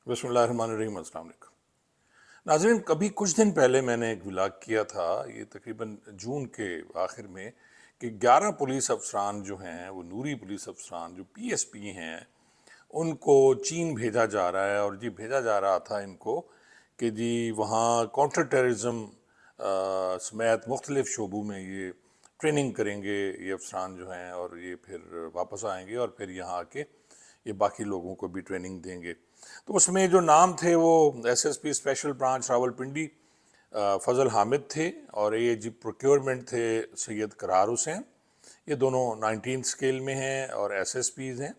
बिस्मिल्लाहिर्रहमानिर्रहीम। अस्सलाम वालेकुम नाज़रीन, कभी कुछ दिन पहले मैंने एक व्लॉग किया था, ये तकरीबन जून के आखिर में, कि 11 पुलिस अफसरान जो हैं, वो नूरी पुलिस अफसरान जो पीएसपी हैं, उनको चीन भेजा जा रहा है। और जी भेजा जा रहा था इनको कि जी वहाँ काउंटर टेररिज्म समेत मुख्तलिफ शोबों में ये ट्रेनिंग करेंगे ये अफसरान जो हैं, और ये फिर वापस आएंगे और फिर यहाँ आके ये बाकी लोगों को भी ट्रेनिंग देंगे। तो उसमें जो नाम थे वो एसएसपी स्पेशल ब्रांच रावलपिंडी फजल हामिद थे, और एएजी प्रोक्योरमेंट थे सैयद करार हुसैन। ये दोनों 19 स्केल में हैं और एसएसपीज हैं।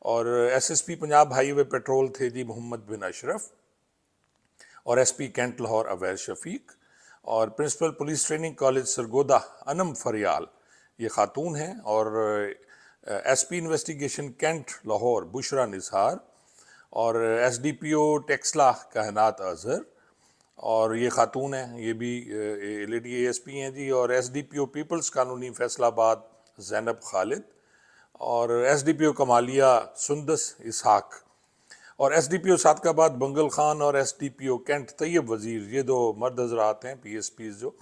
और एसएसपी पंजाब हाईवे पेट्रोल थे जी मोहम्मद बिन अशरफ, और एसपी कैंट लाहौर अवैध शफीक, और principal police training college Sargodha Anam Faryal ये खातून हैं, और SP investigation cantt Lahore Bushra Nisar, और एसडीपीओ टेक्सला कायनात अजहर, और ये खातून हैं, ये भी लेडी एएसपी हैं जी। और SDPO peoples colony Faisalabad Zainab Khalid, और एसडीपीओ कमालिया सुंदस इसहाक, और एसडीपीओ सादकाबाद बंगल खान, और एसडीपीओ कैंट तैयब वजीर। ये दो मर्द हजरात हैं पीएसपी जो,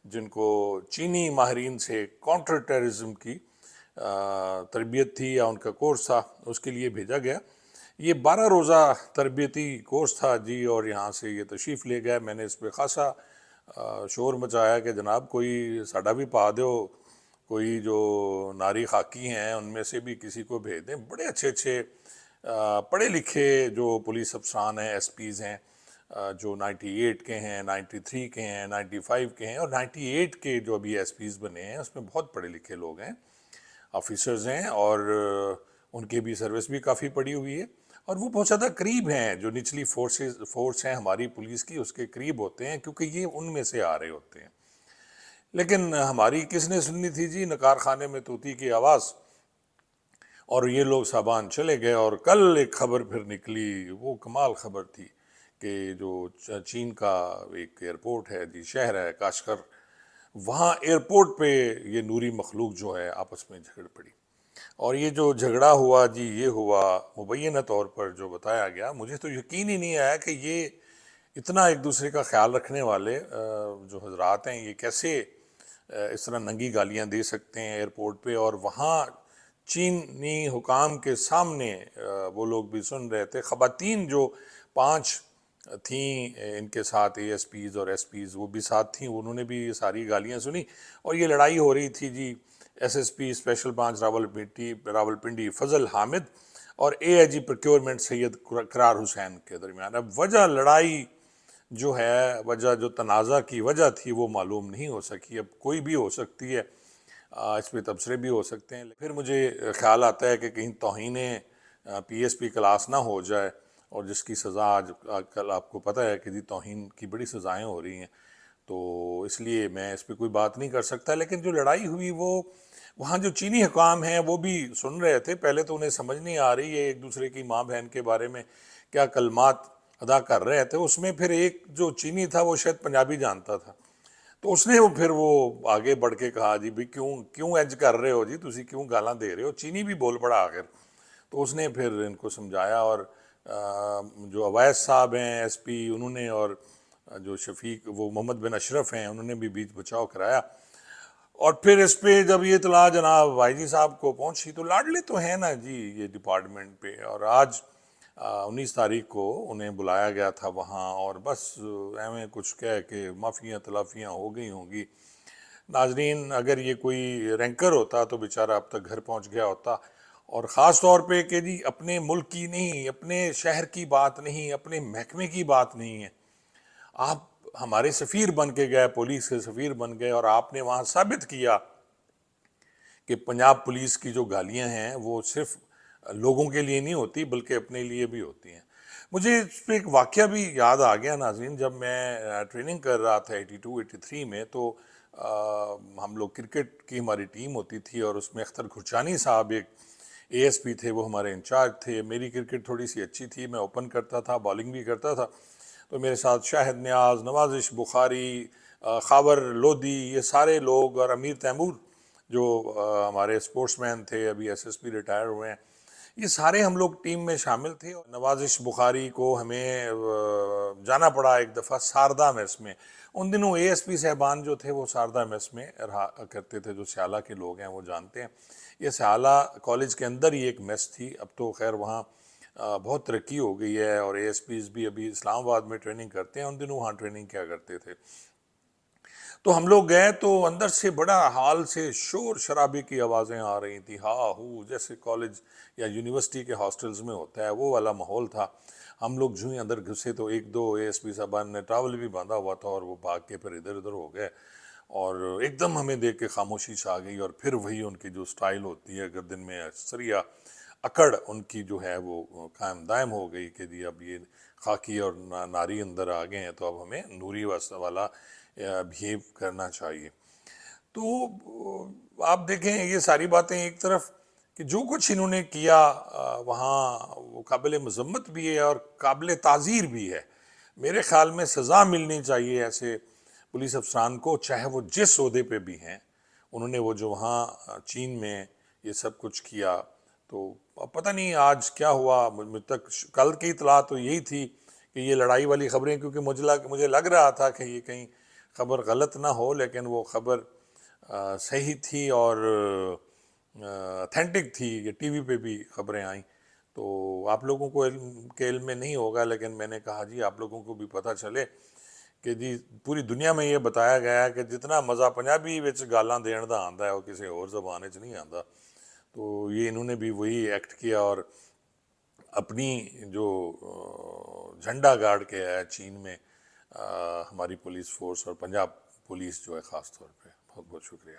जिनको चीनी माहरीन से काउंटर टेररिज्म की तरबियत थी या उनका कोर्स था, उसके लिए भेजा गया। ये 12 रोज़ा तरबियती कोर्स था जी, और यहाँ से ये तशरीफ़ ले गया। मैंने इस पर ख़ासा शोर मचाया कि जनाब कोई साड़ा भी पा दो, कोई जो नारी खाकी हैं उनमें से भी किसी को भेज दें। बड़े अच्छे अच्छे पढ़े लिखे जो पुलिस अफसरान हैं, एसपीज़ हैं, जो 98 के हैं, 93 के हैं, 95 के हैं, और 98 के जो अभी एसपीज़ बने हैं उसमें बहुत पढ़े लिखे लोग हैं, ऑफिसर्स हैं, और उनकी भी सर्विस भी काफ़ी पड़ी हुई है, और वो बहुत ज़्यादा करीब हैं। जो निचली फोर्स हैं हमारी पुलिस की, उसके करीब होते हैं, क्योंकि ये उनमें से आ रहे होते हैं। लेकिन हमारी किसने सुननी थी जी, नकार खाने में तूती की आवाज़। और ये लोग साबान चले गए। और कल एक खबर फिर निकली, वो कमाल खबर थी कि जो चीन का एक एयरपोर्ट है जी, शहर है काशगर, वहाँ एयरपोर्ट पे ये नूरी मखलूक जो है आपस में झगड़ पड़ी। और ये जो झगड़ा हुआ जी, ये हुआ मुबैना तौर पर जो बताया गया, मुझे तो यकीन ही नहीं आया कि ये इतना एक दूसरे का ख्याल रखने वाले जो हजरात हैं, ये कैसे इस तरह नंगी गालियां दे सकते हैं एयरपोर्ट पे। और वहाँ चीनी हुकाम के सामने वो लोग भी सुन रहे थे। ख़वातीन जो 5 थी इनके साथ, एएसपीज़ और एसपीज़, वो भी साथ थी, उन्होंने भी ये सारी गालियां सुनी। और ये लड़ाई हो रही थी जी एसएसपी स्पेशल ब्रांच रावलपिंडी फजल हामिद और एआईजी प्रोक्योरमेंट सैयद करार हुसैन के दरमियान। अब वजह लड़ाई जो है, वजह जो तनाज़ा की वजह थी, वो मालूम नहीं हो सकी। अब कोई भी हो सकती है, इस पर तबसरे भी हो सकते हैं। फिर मुझे ख्याल आता है कि कहीं तौहीन पीएसपी क्लास ना हो जाए, और जिसकी सज़ा आज कल आपको पता है कि जी तौहीन की बड़ी सज़ाएँ हो रही हैं, तो इसलिए मैं इस पर कोई बात नहीं कर सकता। लेकिन जो लड़ाई हुई वो वहाँ जो चीनी हुकाम हैं वो भी सुन रहे थे। पहले तो उन्हें समझ नहीं आ रही है एक दूसरे की माँ बहन के बारे में क्या कलमात अदा कर रहे थे। उसमें फिर एक जो चीनी था वो शायद पंजाबी जानता था, तो उसने वो फिर वो आगे बढ़ के कहा जी भाई क्यों क्यों एज कर रहे हो जी, तुसी क्यों गालां दे रहे हो। चीनी भी बोल पड़ा आखिर। तो उसने फिर इनको समझाया, और जो अवैस साहब हैं एसपी, उन्होंने, और जो शफीक वो मोहम्मद बिन अशरफ हैं, उन्होंने भी बीच बचाव कराया। और फिर इस पे जब ये इतला जनाब वाईजी साहब को पहुंची, तो लाडले तो हैं ना जी ये डिपार्टमेंट पे। और आज 19 तारीख को उन्हें बुलाया गया था वहाँ, और बस एवं कुछ कह के माफ़ियाँ तलाफ़ियाँ हो गई होंगी। नाजरीन, अगर ये कोई रैंकर होता तो बेचारा अब तक घर पहुँच गया होता। और ख़ास तौर पे कि जी अपने मुल्क की नहीं, अपने शहर की बात नहीं, अपने महकमे की बात नहीं है, आप हमारे सफ़ीर बन के गए, पुलिस के सफ़ीर बन गए, और आपने वहाँ साबित किया कि पंजाब पुलिस की जो गालियाँ हैं वो सिर्फ लोगों के लिए नहीं होती बल्कि अपने लिए भी होती हैं। मुझे इस पर एक वाक़या भी याद आ गया नाज़रीन। जब मैं ट्रेनिंग कर रहा था 82-83 में, तो हम लोग क्रिकेट की हमारी टीम होती थी, और उसमें अख्तर घुरचानी साहब एक एएसपी थे, वो हमारे इंचार्ज थे। मेरी क्रिकेट थोड़ी सी अच्छी थी, मैं ओपन करता था, बॉलिंग भी करता था। तो मेरे साथ शाहिद नियाज़, नवाजिश बुखारी, खावर लोधी, ये सारे लोग, और अमीर तैमूर जो हमारे स्पोर्ट्समैन थे, अभी एसएसपी रिटायर हुए हैं, ये सारे हम लोग टीम में शामिल थे। नवाजिश बुखारी को हमें जाना पड़ा एक दफ़ा शारदा मेस में। उन दिनों एएसपी साहबान जो थे वो शारदा मेस में रहा करते थे, जो स्याला के लोग हैं वो जानते हैं। ये स्याला कॉलेज के अंदर ही एक मेस थी। अब तो खैर वहाँ बहुत तरक्की हो गई है और एएसपीज़ भी अभी इस्लामाबाद में ट्रेनिंग करते हैं, उन दिनों वहाँ ट्रेनिंग क्या करते थे। तो हम लोग गए तो अंदर से बड़ा हाल से शोर शराबे की आवाज़ें आ रही थी, हा हू, जैसे कॉलेज या यूनिवर्सिटी के हॉस्टल्स में होता है वो वाला माहौल था। हम लोग जो ही अंदर घुसे तो एक दो एएसपी साहबान ने टॉवल भी बांधा हुआ था और वो भाग के फिर इधर उधर हो गए और एकदम हमें देख के खामोशी छा गई। और फिर वही उनकी जो स्टाइल होती है गर्दन में सरिया अकड़ उनकी जो है वो कायम दायम हो गई कि जी अब ये खाकी और नारी अंदर आ गए हैं तो अब हमें नूरी वाला बिहेव करना चाहिए। तो आप देखें ये सारी बातें एक तरफ कि जो कुछ इन्होंने किया वहाँ वो काबिल मजम्मत भी है और काबिल ताज़ीर भी है। मेरे ख्याल में सज़ा मिलनी चाहिए ऐसे पुलिस अफसरान को, चाहे वो जिस ओहदे पे भी हैं। उन्होंने वो जो वहाँ चीन में ये सब कुछ किया, तो अब पता नहीं आज क्या हुआ। मुझ तक कल की इतला तो यही थी कि ये लड़ाई वाली खबरें, क्योंकि मुझे लग रहा था कि ये कहीं खबर गलत ना हो, लेकिन वो खबर सही थी और अथेंटिक थी। ये टीवी पे भी खबरें आई, तो आप लोगों को के इल्म में नहीं होगा, लेकिन मैंने कहा जी आप लोगों को भी पता चले कि जी पूरी दुनिया में ये बताया गया है कि जितना मज़ा पंजाबी विच गालां देण दा आंदा है वो किसी होर ज़बान च नहीं आंदा। तो ये इन्होंने भी वही एक्ट किया और अपनी जो झंडा गाड़ के आया चीन में हमारी पुलिस फोर्स और पंजाब पुलिस जो है ख़ास तौर पे। बहुत बहुत शुक्रिया।